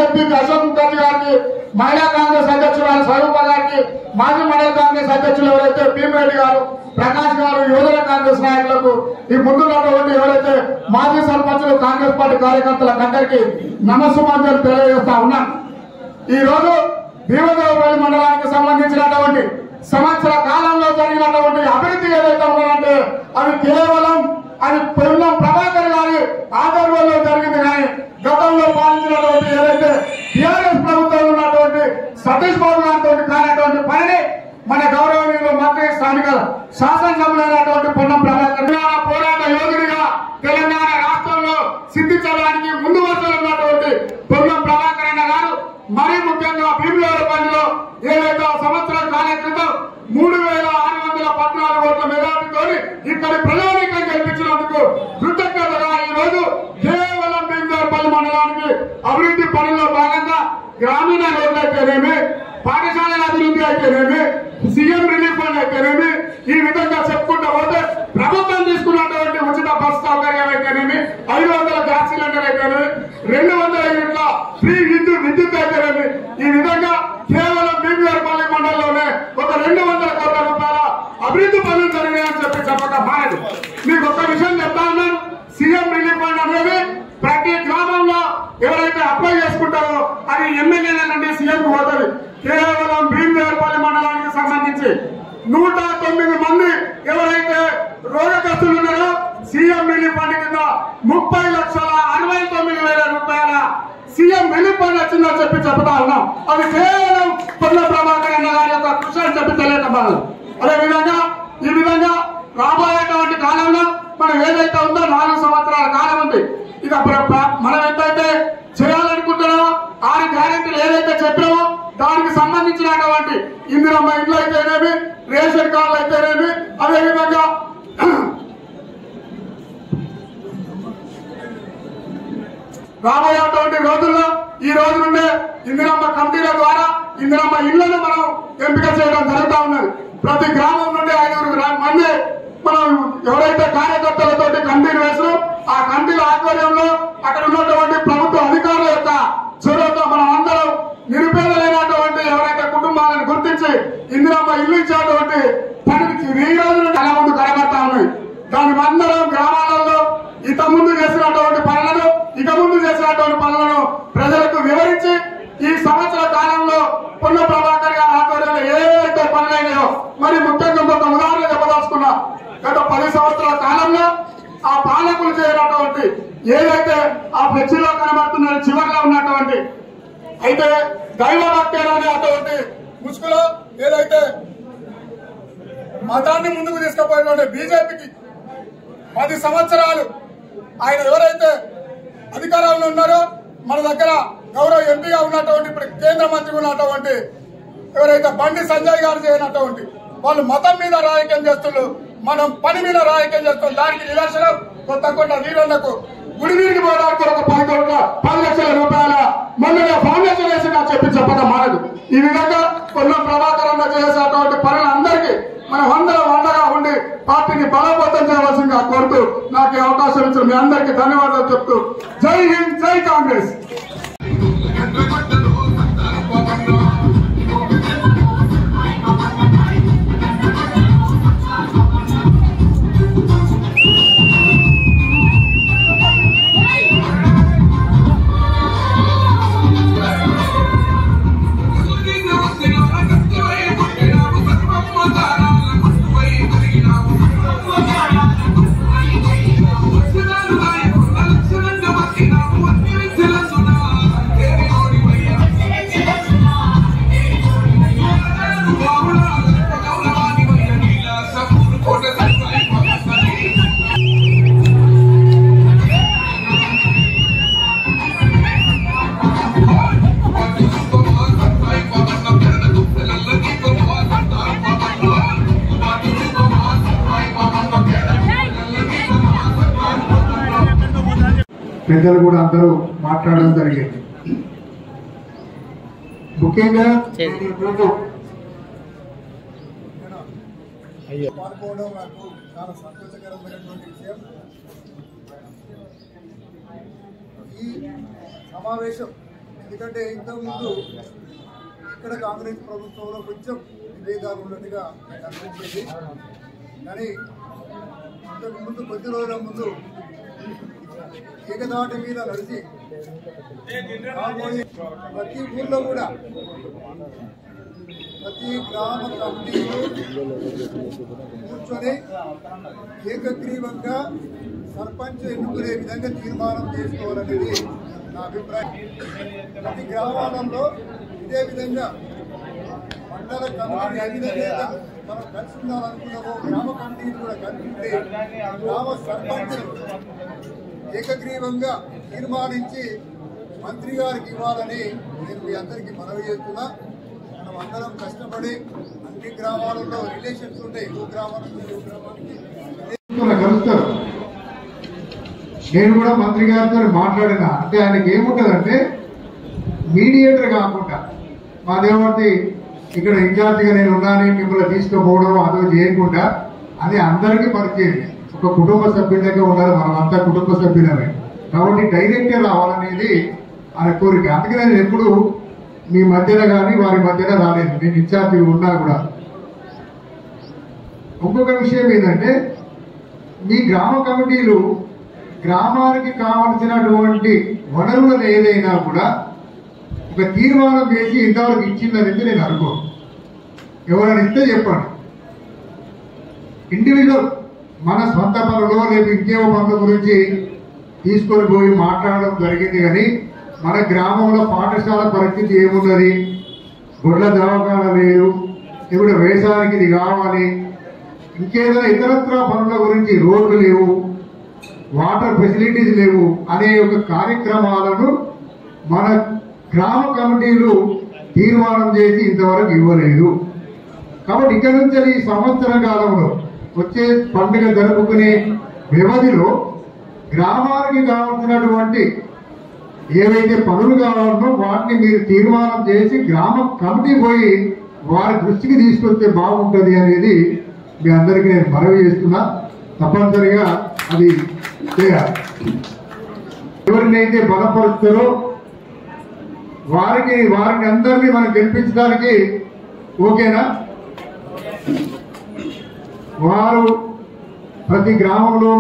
MP Ashok Mukherjee గారికి, మహిళా కాంగ్రెస్ అధ్యక్షురాలు స్వరూప గారికి, మాజీ మండల కాంగ్రెస్ అధ్యక్షులు ఎవరైతే భీమిరెడ్డి గారు, ప్రకాష్ గారు, యువజన కాంగ్రెస్ నాయకులకు, ఈ ముందున్నటువంటి ఎవరైతే మాజీ సర్పంచులు, కాంగ్రెస్ పార్టీ కార్యకర్తలకు అందరికీ నమస్సుమాంజలు తెలియజేస్తా ఉన్నాను. ఈ రోజు భీమదేవపల్లి మండలానికి సంబంధించినటువంటి సంవత్సర కాలంలో జరిగినటువంటి అభివృద్ధి ఏదైతే ఉన్నదంటే అది కేవలం అది పొన్నం ప్రభాకర్ గారి ఆధ్వర్యంలో జరిగింది. కానీ గతంలో పాలించినటువంటి ఏదైతే టీఆర్ఎస్ ప్రభుత్వంలో ఉన్నటువంటి సతీష్ బాబు గారితో కానటువంటి పనిని మన గౌరవనీయులు మంత్రి స్థానిక శాసనసభ్యులైనటువంటి పొన్నం ప్రభాకర్ పోరాట యోధుడిగా తెలంగాణ రాష్ట్రంలో సిద్ధించడానికి ముందు వరుసలో ఉన్నటువంటి పొన్నం ప్రభాకర్ అన్న గారు మరీ ముఖ్యంగా భీమదేవపల్లిలో ఏదైతే సంవత్సరం కాలం క్రితం 3614 ఓట్ల మెజార్టీతో ఇక్కడి ప్రజానీకం గెలిపించినందుకు కృతజ్ఞతగా ఈ రోజు కేవలం భీమదేవపల్లి మండలానికి అభివృద్ధి పనుల్లో భాగంగా గ్రామీణ రోడ్లు అయితేనేమి, పాఠశాలల అభివృద్ధి అయితేనేమి, సీఎం రిలీఫ్ ఫండ్ అయితేనేమి, ఈ విధంగా చెప్పుకుంటూ పోతే ప్రభుత్వం తీసుకున్నటువంటి ఉచిత బస్ సౌకర్యం అయితేనేమి, 500 గ్యాస్ సిలిండర్ అయితేనేమి, 200 యూనిట్ల ఫ్రీ విద్యుత్ అయితేనేమి, ఈ విధంగా కేవలం భీమదేవపల్లి మండలంలోనే ఒక 200 కోట్ల రూపాయల అభివృద్ధి పనులు జరిగాయని చెప్పక మానదు. మీకు ఒక విషయం చెప్తా ఉన్నాను, సీఎం రిలీఫ్ ఫండ్ అనేది ప్రతి గ్రామంలో ఎవరైతే అప్లై చేసుకుంటారో అది ఎమ్మెల్యేల నుండి సీఎం పోతుంది. కేవలం భీమదేవపల్లి మండలానికి సంబంధించి 109 మంది ఎవరైతే రోగగ్రస్తులు ఉన్నారో సీఎం రిలీఫ్ ఫండ్ కింద 30,69,000 రూపాయల సీఎం రిలీఫ్ ఫండ్ వచ్చిందని చెప్తా ఉన్నాం. అది కేవలం పొన్నం ప్రభాకర్ అన్న గారి యొక్క కృషి అని చెప్పి తెలియకపోవాలి. అదేవిధంగా ఈ విధంగా రాబోయేటువంటి కాలంలో మనం ఏదైతే ఉందో 4 సంవత్సరాల కాలం ఉంది. ఇక మనం ఎంతైతే చేయాలనుకుంటున్నామో 6 గ్యారెంటీలు ఏదైతే చెప్పినామో దానికి సంబంధించినటువంటి ఇందిరమ్మ ఇండ్లు అయితేనేమి, రేషన్ కార్డులు అయితేనేమి, అదేవిధంగా రాబోయేటువంటి రోజుల్లో ఈ రోజు నుండే ఇందిరమ్మ కమిటీల ద్వారా ఇందిరమ్మ ఇళ్లను మనం ఎంపిక చేయడం జరుగుతూ ఉన్నది. ప్రతి గ్రామం నుండి 5 మంది మనం ఎవరైతే కార్యకర్తలతోటి కమిటీలు వేసినాం ఆ కమిటీల ఆధ్వర్యంలో అక్కడ ఉన్నటువంటి ప్రభుత్వ అధికారుల యొక్క చొరవతో మనం అందరం నిరుపేదలైనటువంటి ఎవరైతే కుటుంబాలను గుర్తించి ఇందిరమ్మ ఇల్లు ఇచ్చేటువంటి పనికి ఈ రోజు నుండి చాలా ముందు కనబడతా ఉన్నాయి. దాని అందరం గ్రామాలలో ఇంత ముందు చేసినటువంటి పనులను ఇక ముందు చేసినటువంటి పనులను ప్రజలకు వివరించి ఈ సంవత్సర కాలంలో పొన్నం ప్రభాకర్ గారి ఆధ్వర్యంలో ఏవైతే పనులైనాయో మరి ముఖ్యంగా ఒక ఉదాహరణ చెప్పదలుచుకున్నా. గత 10 సంవత్సరాల కాలంలో ఆ పాలకులు చేయనటువంటి ఏదైతే ఆ ఫ్లెక్సీలో కనబడుతున్న చివరిలో ఉన్నటువంటి అయితే దైవ భక్తి అనేటువంటి ముసుగులో ఏదైతే మతాన్ని ముందుకు తీసుకుపోయినటువంటి బీజేపీకి 10 సంవత్సరాలు ఆయన ఎవరైతే అధికారంలో ఉన్నారో మన దగ్గర గౌరవ ఎంపీగా ఉన్నటువంటి ఇప్పుడు కేంద్ర మంత్రి ఉన్నటువంటి ఎవరైతే బండి సంజయ్ గారు చేయనటువంటి వాళ్ళు మతం మీద రాజకీయం చేస్తున్నారు, మనం పని మీద రాజకీయం చేస్తున్నాం. దానికి నిదర్శనం కొత్తకొండ వీరులకు గుడి వీరికి పోవడానికి ఒక 10 లక్షల రూపాయల మొన్నగా ఫౌండేషన్ వేసి నాకు చెప్పక మానదు. ఈ విధంగా పొన్నం ప్రభాకర్ అన్న చేసేటువంటి పనులందరికీ మనం అందరం అండగా ఉండి పార్టీని బలోపేతం చేయవలసిందిగా కోరుతూ నాకు ఈ అవకాశం ఇచ్చిన మీ అందరికీ ధన్యవాదాలు చెప్తూ జై హింద్, జై కాంగ్రెస్. పెద్దలు కూడా అందరూ మాట్లాడడం జరిగింది. ముఖ్యంగా పాల్గొనడం నాకు చాలా సంతోషకరమైనటువంటి విషయం. ఈ సమావేశం ఎందుకంటే ఇంతకుముందు ఇక్కడ కాంగ్రెస్ ప్రభుత్వంలో కొంచెం విభేదాలు ఉన్నట్టుగా అనిపించింది. కానీ ఇంతకుముందు కొద్ది రోజుల ముందు ఏకదాటి మీద నడిచి ప్రతి ఊర్లో కూడా ప్రతి గ్రామ కమిటీలో కూర్చొని ఏకగ్రీవంగా సర్పంచ్ ఎన్నుకునే విధంగా తీర్మానం చేసుకోవాలనేది నా అభిప్రాయం. ప్రతి గ్రామాలలో ఇదే విధంగా మండల కమిటీ ఏ విధంగా మనం కలిసి ఉండాలనుకున్నామో గ్రామ కమిటీలు కూడా కలిసి ఉంటే గ్రామ సర్పంచ్ ఏకగ్రీవంగా తీర్మానించి మంత్రి గారికి ఇవ్వాలని నేను మీ అందరికీ మనవి చేస్తున్నా. మనం అందరం కష్టపడి అన్ని గ్రామాలలో రిలేషన్స్ ఉంటాయి. ఏ గ్రామం నుంచి ఏ గ్రామానికి కలుస్తారు. నేను కూడా మంత్రి గారితో మాట్లాడిన అంటే ఆయనకి ఏముంటదంటే మీడియేటర్ కాకుండా మా దేవర్తి ఇక్కడ ఇన్ఛార్జిగా నేను ఉన్నాను మిమ్మల్ని తీసుకుపోవడం అదో చేయకుండా అది అందరికీ పరిచయం. ఒక కుటుంబ సభ్యులకే ఉన్నారు, మనం అంతా కుటుంబ సభ్యులమే కాబట్టి డైరెక్టే రావాలనేది ఆయన కోరిక. అందుకే నేను ఎప్పుడు మీ మధ్యన కానీ వారి మధ్యన రాలేదు, నేను ఇన్ఛార్జి ఉన్నా కూడా. ఇంకొక విషయం ఏంటంటే మీ గ్రామ కమిటీలు గ్రామానికి కావలసినటువంటి వనరులను ఏదైనా కూడా ఒక తీర్మానం చేసి ఇంతవరకు ఇచ్చిందనేది నేను అనుకోను. ఎవరైనా ఇస్తే చెప్పండి. ఇండివిజువల్ మన సొంత పనులో లేదా ఇంకేమో పనుల గురించి తీసుకొని పోయి మాట్లాడడం జరిగింది. కానీ మన గ్రామంలో పాఠశాల పరిస్థితి ఏమున్నది, గొడ్ల దవాఖాన లేదు, ఇప్పుడు వ్యవసాయానికి ఇది కావాలి, ఇంకేదైనా ఇతరత్ర పనుల గురించి రోడ్లు లేవు, వాటర్ ఫెసిలిటీస్ లేవు అనే ఒక కార్యక్రమాలను మన గ్రామ కమిటీలు తీర్మానం చేసి ఇంతవరకు ఇవ్వలేదు. కాబట్టి ఇక్కడ నుంచి ఈ సంవత్సర కాలంలో వచ్చే పండుగ జరుపుకునే వ్యవధిలో గ్రామానికి కావాల్సినటువంటి ఏవైతే పనులు కావాలనో వాటిని మీరు తీర్మానం చేసి గ్రామ కమిటీ పోయి వారి దృష్టికి తీసుకొస్తే బాగుంటుంది అనేది మీ అందరికీ నేను మనవి చేస్తున్నా. తప్పనిసరిగా అది చేయాలి. ఎవరినైతే బలపరుస్తారో వారిని అందరినీ మనం గెలిపించడానికి ఓకేనా? వారు ప్రతి గ్రామంలో